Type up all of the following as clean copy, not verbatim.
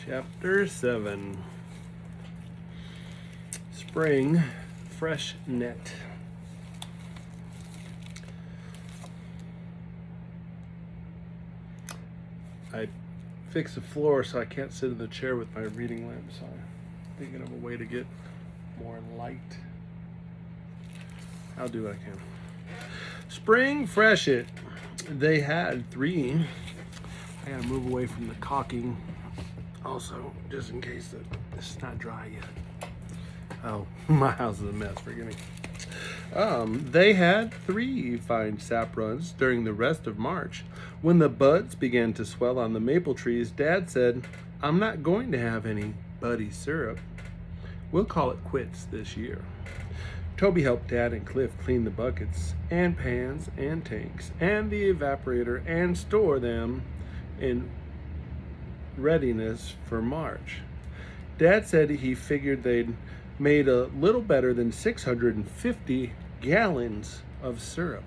Chapter 7. Spring Fresh Net. I fixed the floor so I can't sit in the chair with my reading lamp, so I'm thinking of a way to get more light. I'll do what I can. Spring Freshet. They had 3. I gotta move away from the caulking also, just in case that this is not dry yet. Oh, my house is a mess, forgive me. They had 3 fine sap runs during the rest of March. When the buds began to swell on the maple trees, Dad said, "I'm not going to have any buddy syrup. We'll call it quits this year." Toby helped Dad and Cliff clean the buckets and pans and tanks and the evaporator and store them in readiness for March. Dad said he figured they'd made a little better than 650 gallons of syrup,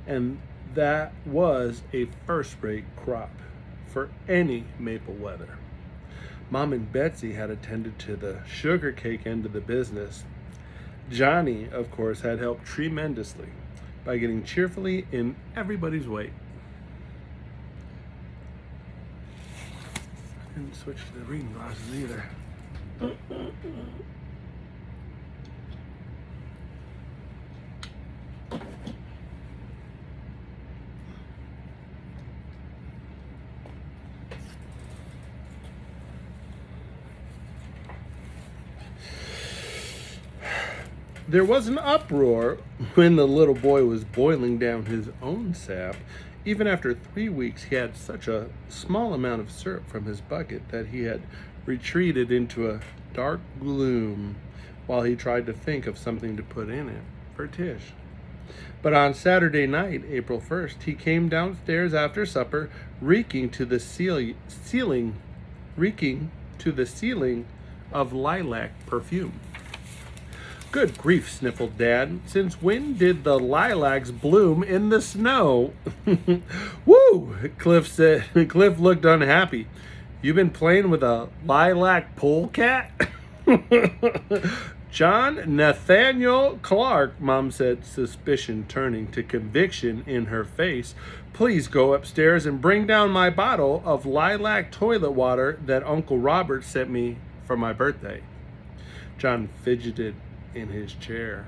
and that was a first-rate crop for any maple weather. Mom and Betsy had attended to the sugar cake end of the business. Johnny, of course, had helped tremendously by getting cheerfully in everybody's way. I didn't switch to the reading glasses either. There was an uproar when the little boy was boiling down his own sap. Even after 3 weeks, he had such a small amount of syrup from his bucket that he had retreated into a dark gloom while he tried to think of something to put in it for Tish. But on Saturday night, April 1st, he came downstairs after supper, reeking to the ceiling of lilac perfume. "Good grief," sniffled Dad. "Since when did the lilacs bloom in the snow?" "Woo!" Cliff said. Cliff looked unhappy. "You been playing with a lilac polecat?" "John Nathaniel Clark," Mom said, suspicion turning to conviction in her face. "Please go upstairs and bring down my bottle of lilac toilet water that Uncle Robert sent me for my birthday." John fidgeted in his chair.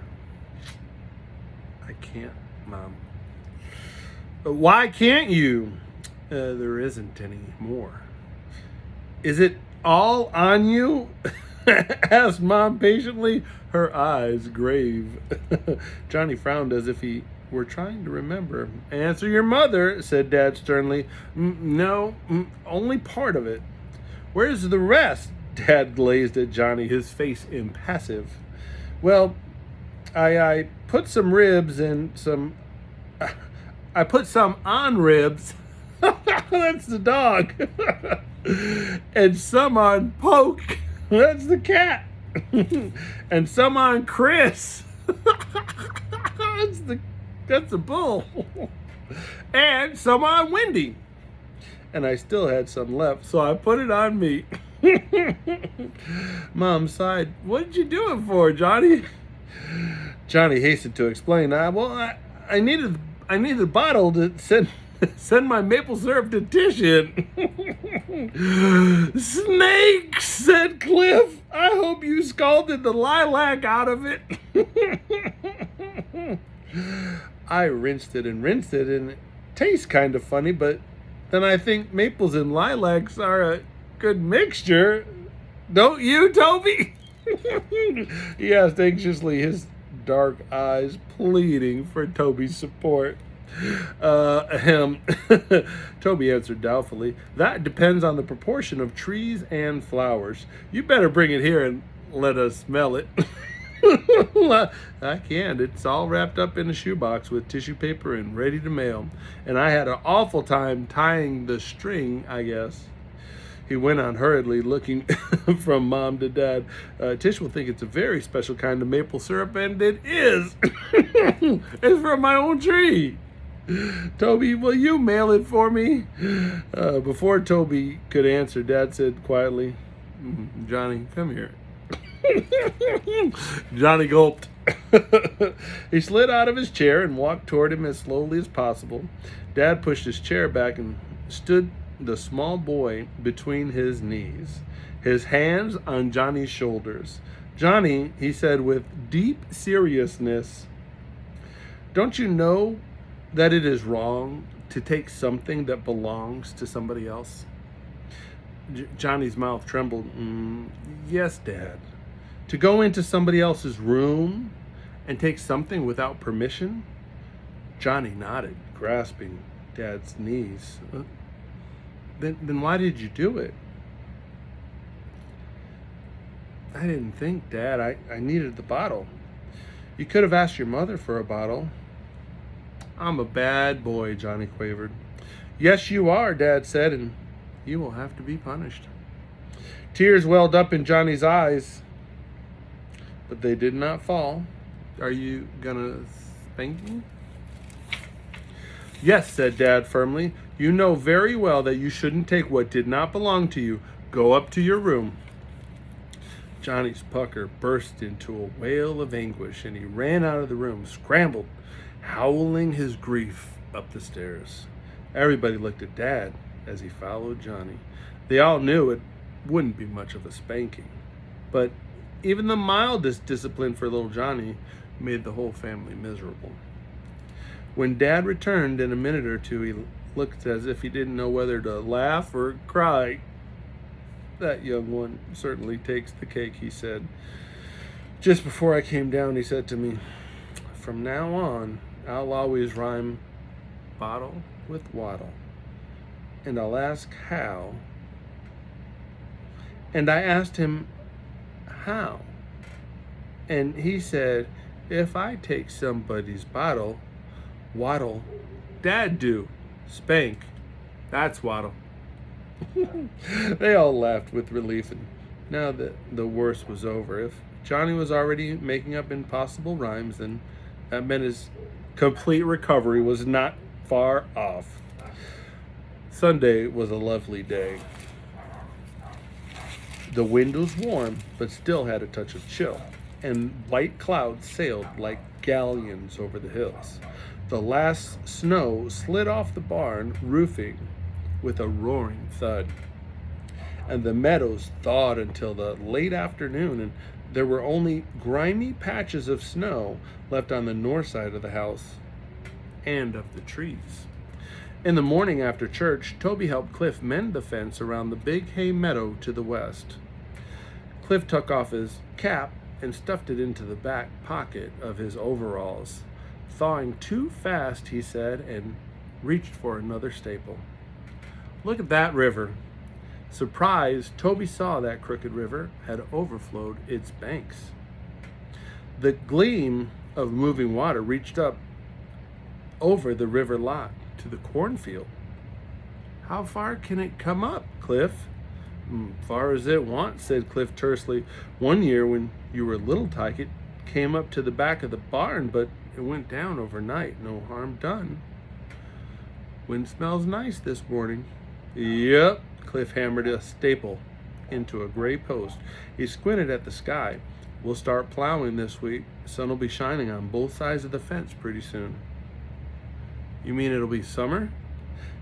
"I can't, Mom." "Why can't you?" There isn't any more." "Is it all on you?" asked Mom patiently, her eyes grave. Johnny frowned as if he were trying to remember. "Answer your mother," said Dad sternly. No, only part of it." "Where's the rest?" Dad glazed at Johnny, his face impassive. "Well, I put some ribs and some... I put some on ribs." That's the dog. "And some on Poke." That's the cat. "And some on Chris." That's the bull. "And some on Wendy." "And I still had some left, so I put it on me." Mom sighed. "What did you do it for, Johnny?" Johnny hastened to explain. I needed a bottle to send my maple syrup to Tish in." "Snakes," said Cliff. "I hope you scalded the lilac out of it." "I rinsed it, and it tastes kind of funny, but then I think maples and lilacs are a good mixture. Don't you, Toby?" he asked anxiously, his dark eyes pleading for Toby's support. Toby answered doubtfully. "That depends on the proportion of trees and flowers. You better bring it here and let us smell it." "I can't. It's all wrapped up in a shoebox with tissue paper and ready to mail. And I had an awful time tying the string, I guess." He went on hurriedly, looking from Mom to Dad. "Tish will think it's a very special kind of maple syrup, and it is. It's from my own tree. Toby, will you mail it for me?" Before Toby could answer, Dad said quietly, Johnny, come here. Johnny gulped. He slid out of his chair and walked toward him as slowly as possible. Dad pushed his chair back and stood the small boy between his knees, his hands on Johnny's shoulders. Johnny, he said with deep seriousness, don't you know that it is wrong to take something that belongs to somebody else? Johnny's mouth trembled. Yes, Dad. To go into somebody else's room and take something without permission? Johnny nodded, grasping Dad's knees. Then why did you do it? I didn't think, Dad. I needed the bottle. You could have asked your mother for a bottle. I'm a bad boy, Johnny quavered. Yes, you are, Dad said, and you will have to be punished. Tears welled up in Johnny's eyes, but they did not fall. Are you gonna spank me? Yes, said Dad firmly. You know very well that you shouldn't take what did not belong to you. Go up to your room. Johnny's pucker burst into a wail of anguish, and he ran out of the room, scrambled, howling his grief up the stairs. Everybody looked at Dad as he followed Johnny. They all knew it wouldn't be much of a spanking, but even the mildest discipline for little Johnny made the whole family miserable. When Dad returned in a minute or two, he looked as if he didn't know whether to laugh or cry. That young one certainly takes the cake, he said. Just before I came down, he said to me, from now on, I'll always rhyme bottle with waddle. And I'll ask how. And I asked him, how? And he said, if I take somebody's bottle, waddle, Dad do, spank, that's waddle. They all laughed with relief, and now that the worst was over, if Johnny was already making up impossible rhymes, then that meant his complete recovery was not far off. Sunday was a lovely day. The wind was warm, but still had a touch of chill, and white clouds sailed like galleons over the hills. The last snow slid off the barn roofing with a roaring thud, and the meadows thawed until the late afternoon, and there were only grimy patches of snow left on the north side of the house and of the trees. In the morning after church, Toby helped Cliff mend the fence around the big hay meadow to the west. Cliff took off his cap and stuffed it into the back pocket of his overalls. Thawing too fast, he said, and reached for another staple. Look at that river. Surprised, Toby saw that crooked river had overflowed its banks. The gleam of moving water reached up over the river lot to the cornfield. How far can it come up, Cliff? Far as it wants, said Cliff tersely. One year when you were a little tyke, it came up to the back of the barn, but it went down overnight. No harm done. Wind smells nice this morning. Yep. Cliff hammered a staple into a gray post. He squinted at the sky. We'll start plowing this week. Sun will be shining on both sides of the fence pretty soon. You mean it'll be summer?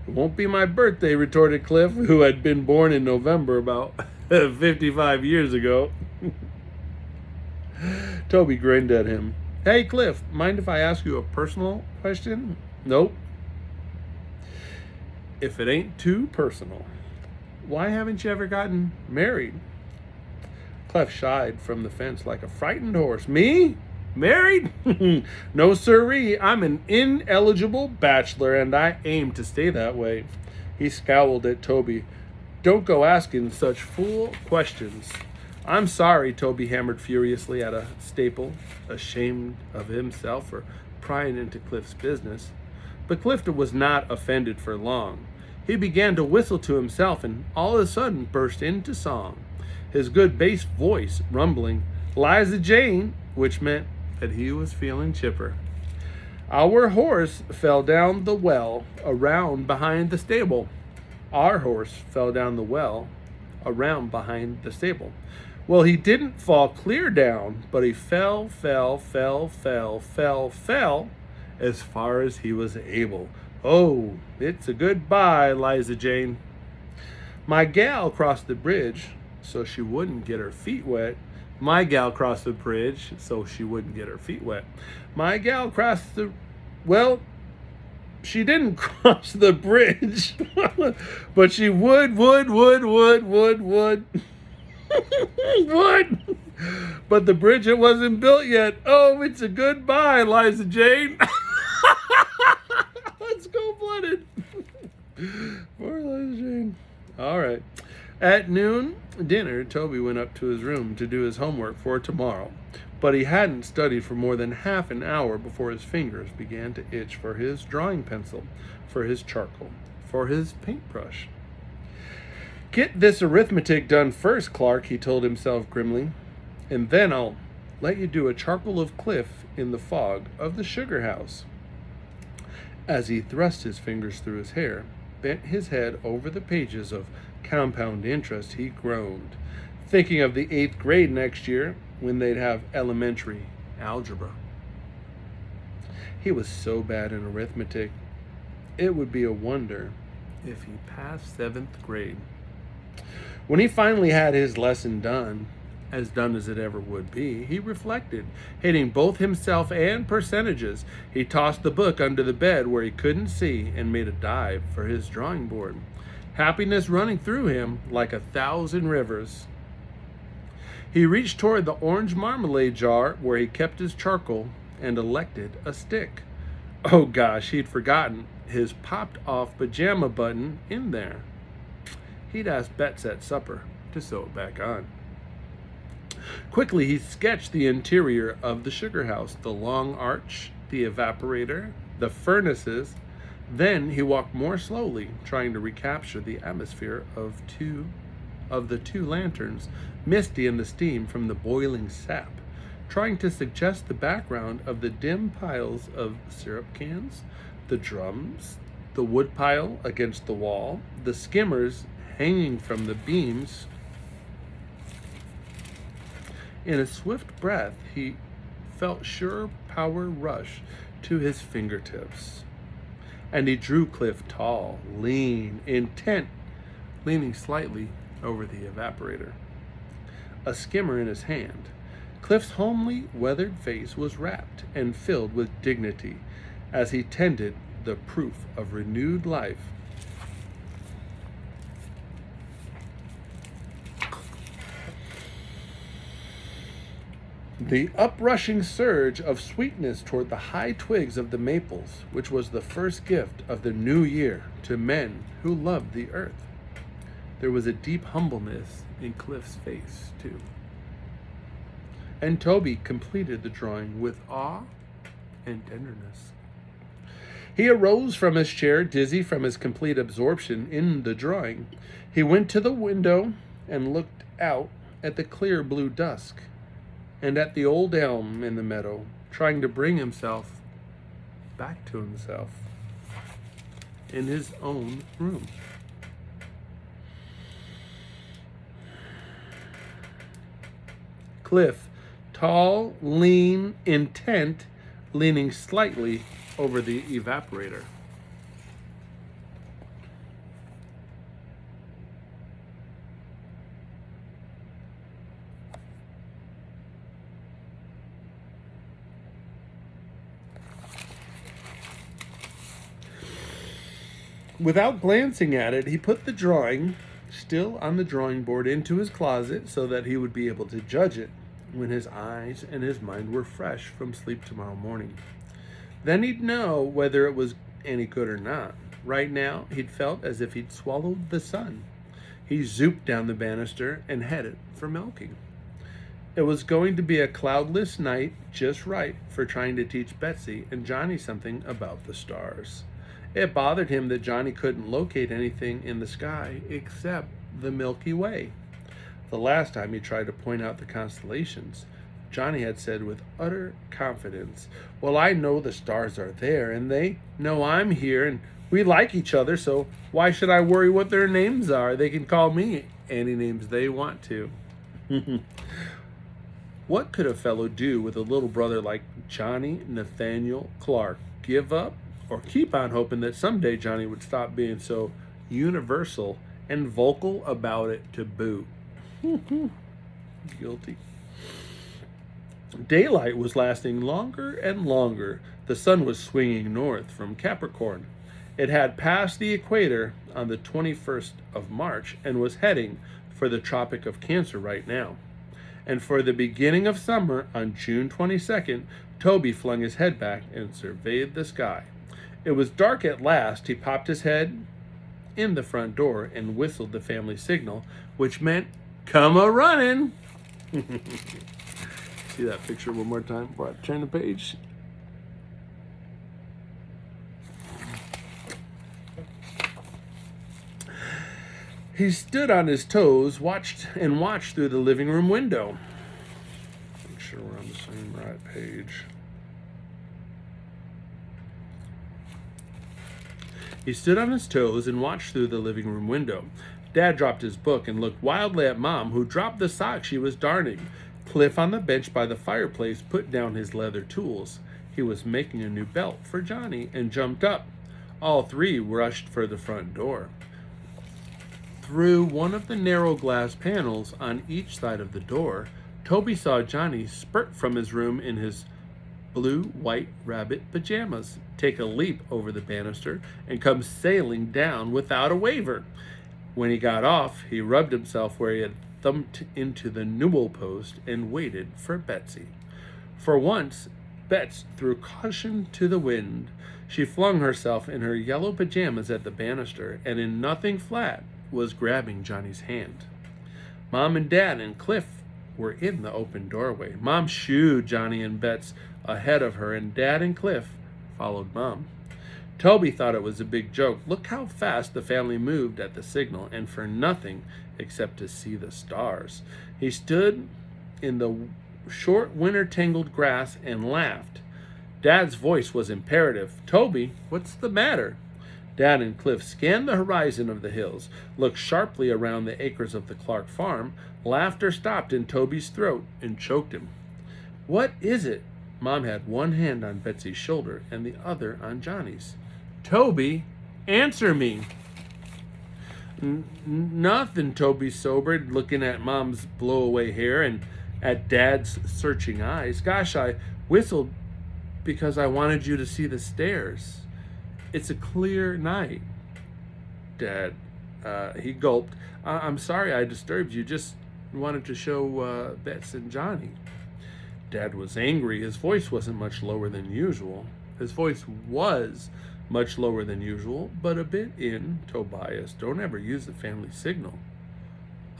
It won't be my birthday, retorted Cliff, who had been born in November about 55 years ago. Toby grinned at him. Hey, Cliff, mind if I ask you a personal question? Nope. If it ain't too personal. Why haven't you ever gotten married? Cliff shied from the fence like a frightened horse. Me? Married? No sirree. I'm an ineligible bachelor, and I aim to stay that way. He scowled at Toby. Don't go asking such fool questions. I'm sorry, Toby hammered furiously at a staple, ashamed of himself for prying into Cliff's business. But Clifton was not offended for long. He began to whistle to himself and all of a sudden burst into song, his good bass voice rumbling, Liza Jane, which meant that he was feeling chipper. Our horse fell down the well around behind the stable. Our horse fell down the well around behind the stable. Well, he didn't fall clear down, but he fell as far as he was able. Oh, it's a goodbye, Liza Jane. My gal crossed the bridge so she wouldn't get her feet wet. My gal crossed the bridge so she wouldn't get her feet wet. My gal crossed the... Well, she didn't cross the bridge, but she would. Would. But the bridge, it wasn't built yet. Oh, it's a goodbye, Liza Jane. Let's go, blooded. Poor Liza Jane. All right. At noon, dinner, Toby went up to his room to do his homework for tomorrow. But he hadn't studied for more than half an hour before his fingers began to itch for his drawing pencil, for his charcoal, for his paintbrush. Get this arithmetic done first, Clark, he told himself grimly, and then I'll let you do a charcoal of Cliff in the fog of the sugar house. As he thrust his fingers through his hair, bent his head over the pages of compound interest, he groaned, thinking of the 8th grade next year when they'd have elementary algebra. He was so bad in arithmetic, it would be a wonder if he passed 7th grade. When he finally had his lesson done as it ever would be, he reflected, hating both himself and percentages. He tossed the book under the bed where he couldn't see and made a dive for his drawing board, happiness running through him like 1,000 rivers. He reached toward the orange marmalade jar where he kept his charcoal and elected a stick. Oh gosh, he'd forgotten his popped-off pajama button in there. He'd asked Bets at supper to sew it back on. Quickly, he sketched the interior of the sugar house, the long arch, the evaporator, the furnaces. Then he walked more slowly, trying to recapture the atmosphere of the two lanterns, misty in the steam from the boiling sap, trying to suggest the background of the dim piles of syrup cans, the drums, the wood pile against the wall, the skimmers hanging from the beams. In a swift breath, he felt sure power rush to his fingertips. And he drew Cliff tall, lean, intent, leaning slightly over the evaporator, a skimmer in his hand. Cliff's homely, weathered face was rapt and filled with dignity as he tended the proof of renewed life. The uprushing surge of sweetness toward the high twigs of the maples, which was the first gift of the new year to men who loved the earth. There was a deep humbleness in Cliff's face, too. And Toby completed the drawing with awe and tenderness. He arose from his chair, dizzy from his complete absorption in the drawing. He went to the window and looked out at the clear blue dusk and at the old elm in the meadow, trying to bring himself back to himself in his own room. Cliff, tall, lean, intent, leaning slightly over the evaporator. Without glancing at it, he put the drawing, still on the drawing board, into his closet so that he would be able to judge it when his eyes and his mind were fresh from sleep tomorrow morning. Then he'd know whether it was any good or not. Right now, he'd felt as if he'd swallowed the sun. He zooped down the banister and headed for milking. It was going to be a cloudless night, just right for trying to teach Betsy and Johnny something about the stars. It bothered him that Johnny couldn't locate anything in the sky except the Milky Way. The last time he tried to point out the constellations, Johnny had said with utter confidence, "Well, I know the stars are there, and they know I'm here, and we like each other, so why should I worry what their names are? They can call me any names they want to. What could a fellow do with a little brother like Johnny Nathaniel Clark? Give up or keep on hoping that someday Johnny would stop being so universal and vocal about it to boot? Guilty. Daylight was lasting longer and longer. The sun was swinging north from Capricorn. It had passed the equator on the 21st of March and was heading for the Tropic of Cancer right now. And for the beginning of summer, on June 22nd, Toby flung his head back and surveyed the sky. It was dark at last. He popped his head in the front door and whistled the family signal, which meant, "Come a-running." See that picture one more time before I turn the page? He stood on his toes, watched through the living room window. Make sure we're on the same right page. He stood on his toes and watched through the living room window. Dad dropped his book and looked wildly at Mom, who dropped the sock she was darning. Cliff, on the bench by the fireplace, put down his leather tools. He was making a new belt for Johnny and jumped up. All three rushed for the front door. Through one of the narrow glass panels on each side of the door, Toby saw Johnny spurt from his room in his blue-white rabbit pajamas, take a leap over the banister, and come sailing down without a waver. When he got off, he rubbed himself where he had thumped into the newel post and waited for Betsy. For once, Bets threw caution to the wind. She flung herself in her yellow pajamas at the banister, and in nothing flat was grabbing Johnny's hand. Mom and Dad and Cliff were in the open doorway. Mom shooed Johnny and Bets ahead of her, and Dad and Cliff followed Mom. Toby thought it was a big joke. Look how fast the family moved at the signal, and for nothing except to see the stars. He stood in the short winter-tangled grass and laughed. Dad's voice was imperative. "Toby, what's the matter?" Dad and Cliff scanned the horizon of the hills, looked sharply around the acres of the Clark farm. Laughter stopped in Toby's throat and choked him. "What is it?" Mom had one hand on Betsy's shoulder and the other on Johnny's. "Toby, answer me." Nothing, Toby sobered, looking at Mom's blow-away hair and at Dad's searching eyes. "Gosh, I whistled because I wanted you to see the stairs. It's a clear night." Dad, he gulped. I'm sorry I disturbed you. Just wanted to show Bets and Johnny." Dad was angry. His voice wasn't much lower than usual. His voice was much lower than usual, but a bit in Tobias. Don't ever use the family signal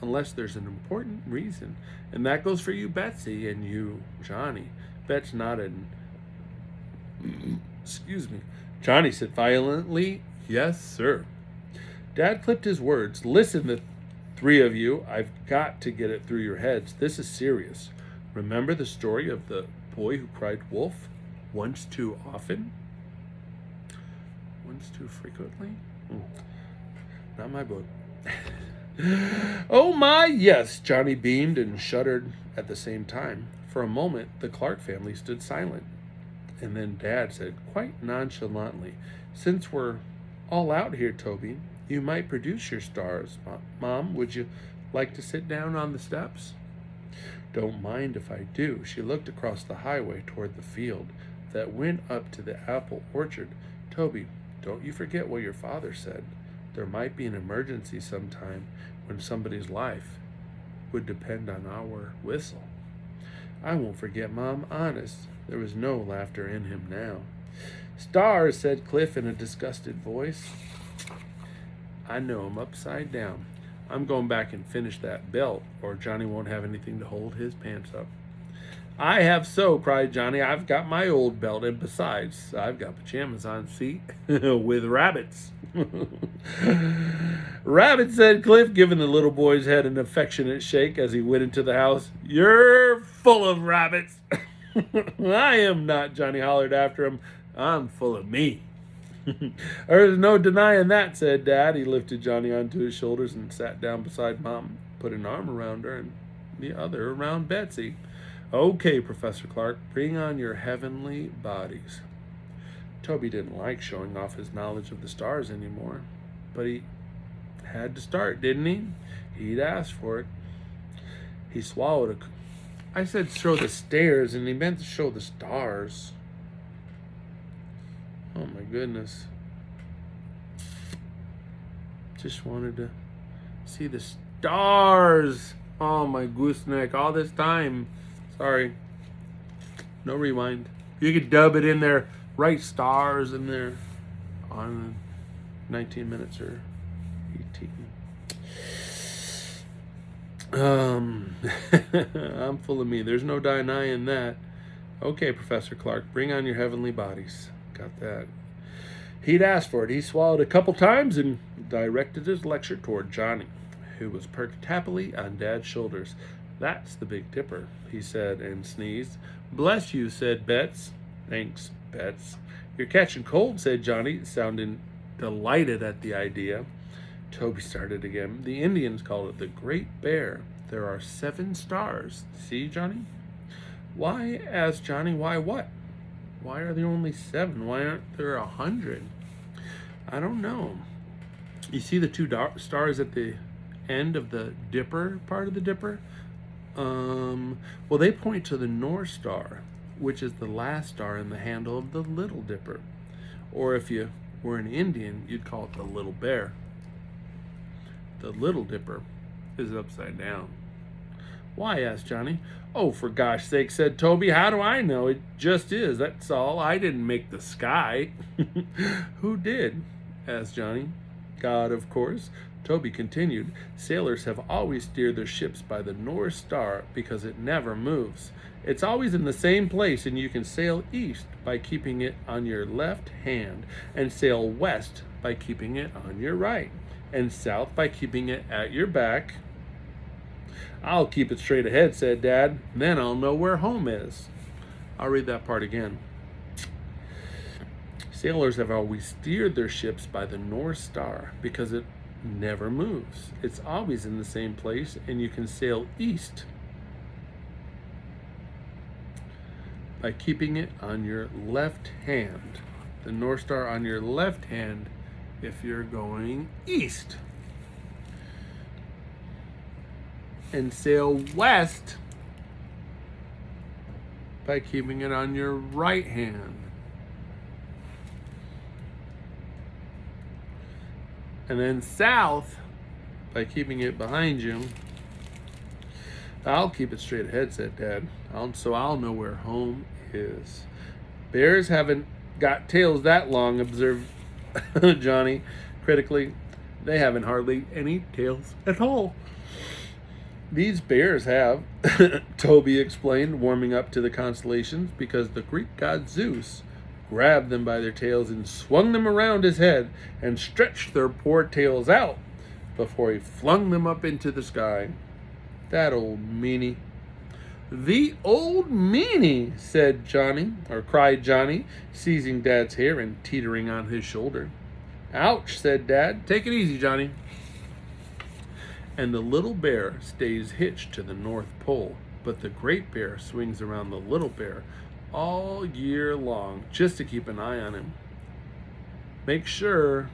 unless there's an important reason. And that goes for you, Betsy, and you, Johnny. Bets nodded. Excuse me. Johnny said violently, "Yes, sir." Dad clipped his words. "Listen, the three of you, I've got to get it through your heads. This is serious. Remember the story of the boy who cried wolf once too often? Once too frequently? Not my book." "Oh my, yes," Johnny beamed and shuddered at the same time. For a moment, the Clark family stood silent. And then Dad said quite nonchalantly, "Since we're all out here, Toby, you might produce your stars. Mom, would you like to sit down on the steps?" "Don't mind if I do." She looked across the highway toward the field that went up to the apple orchard. "Toby, don't you forget what your father said. There might be an emergency sometime when somebody's life would depend on our whistle." "I won't forget, Mom, honest." There was no laughter in him now. "Stars," said Cliff in a disgusted voice. "I know 'em upside down. I'm going back and finish that belt, or Johnny won't have anything to hold his pants up." "I have so," cried Johnny. "I've got my old belt, and besides, I've got pajamas on, see, with rabbits." "Rabbit," said Cliff, giving the little boy's head an affectionate shake as he went into the house. "You're full of rabbits." "I am not," Johnny hollered after him. "I'm full of me." There's no denying that, said Dad. He lifted Johnny onto his shoulders and sat down beside Mom, put an arm around her and the other around Betsy. Okay, Professor Clark, bring on your heavenly bodies. Toby didn't like showing off his knowledge of the stars anymore, but he had to start, didn't he? He'd asked for it. He swallowed I said show the stairs, and he meant to show the stars. Oh my goodness. Just wanted to see the stars. Oh my gooseneck, all this time. Sorry. No rewind. You could dub it in there. Write stars in there on 19 minutes or 18. I'm full of me. There's no denying that. Okay, Professor Clark, bring on your heavenly bodies. Got that. He'd asked for it. He swallowed a couple times and directed his lecture toward Johnny, who was perched happily on Dad's shoulders. That's the Big Dipper, he said, and sneezed. Bless you, said Bets. Thanks, Bets. You're catching cold, said Johnny, sounding delighted at the idea. Toby started again. The Indians call it the Great Bear. There are 7 stars. See, Johnny? Why, asked Johnny, why what? Why are there only 7? Why aren't there 100? I don't know. You see the 2 stars at the end of the Dipper, part of the Dipper? Well, they point to the North Star, which is the last star in the handle of the Little Dipper. Or if you were an Indian, you'd call it the Little Bear. The Little Dipper is upside down. Why, asked Johnny. Oh, for gosh sake, said Toby. How do I know? It just is, that's all. I didn't make the sky. Who did? Asked Johnny. God, of course. Toby continued. Sailors have always steered their ships by the North Star because it never moves. It's always in the same place, and you can sail east by keeping it on your left hand, and sail west by keeping it on your right, and south by keeping it at your back. I'll keep it straight ahead, said Dad. Then I'll know where home is. I'll read that part again. Sailors have always steered their ships by the North Star because it never moves. It's always in the same place, and you can sail east by keeping it on your left hand. The North Star on your left hand if you're going east. And sail west by keeping it on your right hand. And then south by keeping it behind you. I'll keep it straight ahead, said Dad. So I'll know where home is. Bears haven't got tails that long, observed Johnny critically. They haven't hardly any tails at all. These bears have, Toby explained, warming up to the constellations, because the Greek god Zeus grabbed them by their tails and swung them around his head and stretched their poor tails out before he flung them up into the sky. That old meanie. The old meanie, said Johnny, or cried Johnny, seizing Dad's hair and teetering on his shoulder. Ouch, said Dad. Take it easy, Johnny. And the little bear stays hitched to the North Pole, but the Great Bear swings around the little bear all year long just to keep an eye on him. Make sure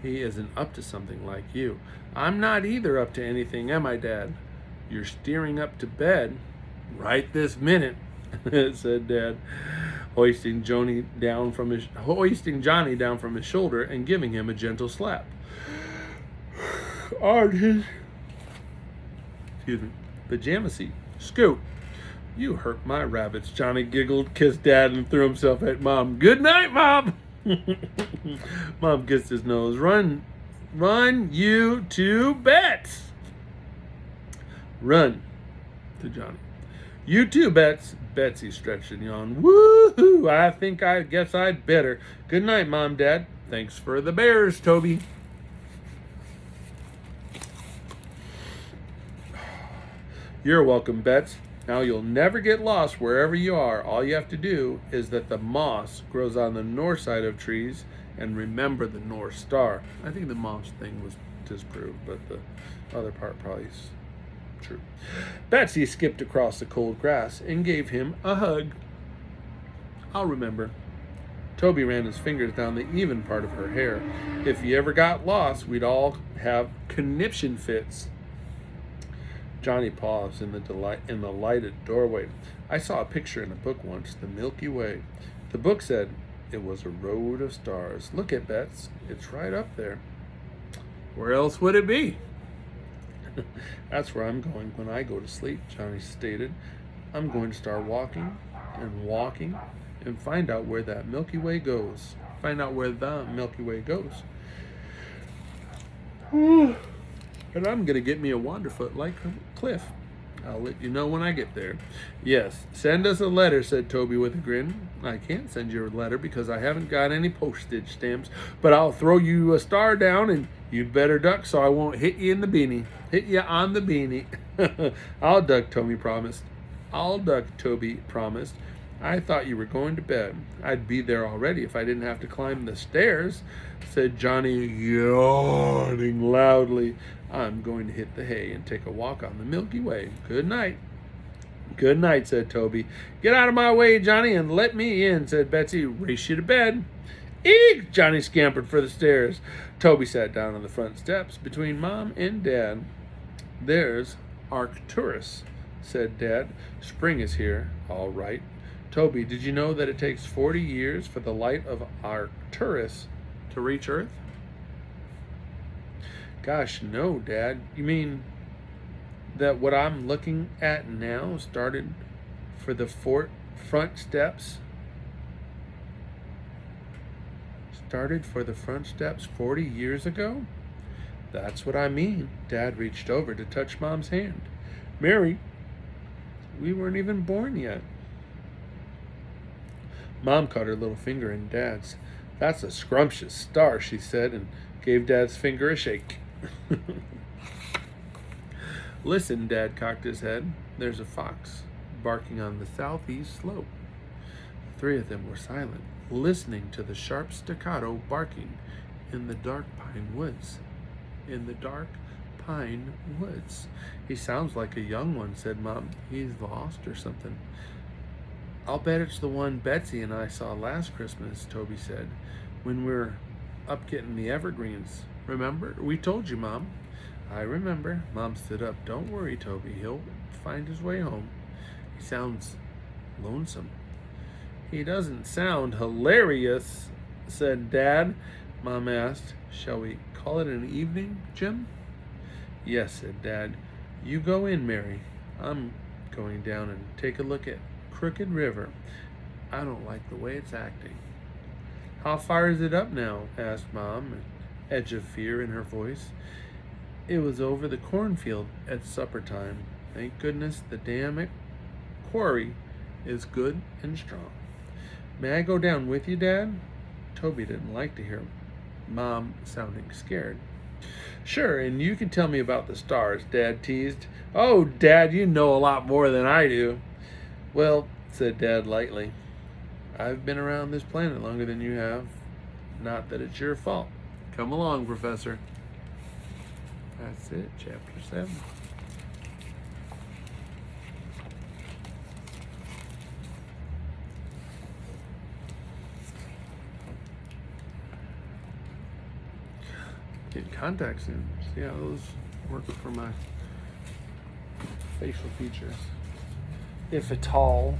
he isn't up to something like you. I'm not either up to anything, am I, Dad? You're steering up to bed right this minute, said Dad, hoisting Johnny down from his shoulder and giving him a gentle slap on his pajama seat. Scoot. You hurt my rabbits, Johnny giggled, kissed Dad, and threw himself at Mom. Good night, Mom. Mom kissed his nose. Run, you two bets. Run, to Johnny. You too, Bets. Betsy stretched and yawned. Woo-hoo, I guess I'd better. Good night, Mom, Dad. Thanks for the bears, Toby. You're welcome, Bets. Now you'll never get lost wherever you are. All you have to do is that the moss grows on the north side of trees and remember the North Star. I think the mom's thing was disproved, but the other part probably is true. Betsy skipped across the cold grass and gave him a hug. I'll remember. Toby ran his fingers down the even part of her hair. If you ever got lost, we'd all have conniption fits. Johnny paused in the lighted doorway. I saw a picture in a book once, the Milky Way. The book said it was a road of stars. Look at Bets. It's right up there. Where else would it be? That's where I'm going when I go to sleep, Johnny stated. I'm going to start walking and walking and find out where that Milky Way goes. Find out where the Milky Way goes. And I'm going to get me a Wanderfoot like Cliff. I'll let you know when I get there. Yes, send us a letter, said Toby with a grin. I can't send you a letter because I haven't got any postage stamps, but I'll throw you a star down and you'd better duck so I won't hit you in the beanie. Hit you on the beanie. I'll duck, Toby promised. I thought you were going to bed. I'd be there already if I didn't have to climb the stairs, said Johnny, yawning loudly. I'm going to hit the hay and take a walk on the Milky Way. Good night. Good night, said Toby. Get out of my way, Johnny, and let me in, said Betsy. Race you to bed. Eek! Johnny scampered for the stairs. Toby sat down on the front steps between Mom and Dad. There's Arcturus, said Dad. Spring is here, all right. Toby, did you know that it takes 40 years for the light of Arcturus to reach Earth? Gosh, no, Dad. You mean that what I'm looking at now started for the front steps? Started for the front steps 40 years ago? That's what I mean. Dad reached over to touch Mom's hand. Mary, we weren't even born yet. Mom caught her little finger in Dad's. That's a scrumptious star, she said, and gave Dad's finger a shake. Listen, Dad cocked his head. There's a fox barking on the southeast slope. The three of them were silent, listening to the sharp staccato barking in the dark pine woods. He sounds like a young one, said Mom. He's lost or something. I'll bet it's the one Betsy and I saw last Christmas, Toby said, when we were up getting the evergreens. Remember? We told you, Mom. I remember. Mom stood up. Don't worry, Toby. He'll find his way home. He sounds lonesome. He doesn't sound hilarious, said Dad. Mom asked, shall we call it an evening, Jim? Yes, said Dad. You go in, Mary. I'm going down and take a look at Crooked River. I don't like the way it's acting. How far is it up now? Asked Mom, an edge of fear in her voice. It was over the cornfield at supper time. Thank goodness the damn quarry is good and strong. May I go down with you, Dad? Toby didn't like to hear Mom sounding scared. Sure, and you can tell me about the stars, Dad teased. Oh, Dad, you know a lot more than I do. Well, said Dad lightly, I've been around this planet longer than you have. Not that it's your fault. Come along, Professor. That's it, Chapter 7. Get contacts in. See how those work for my facial features. If at all.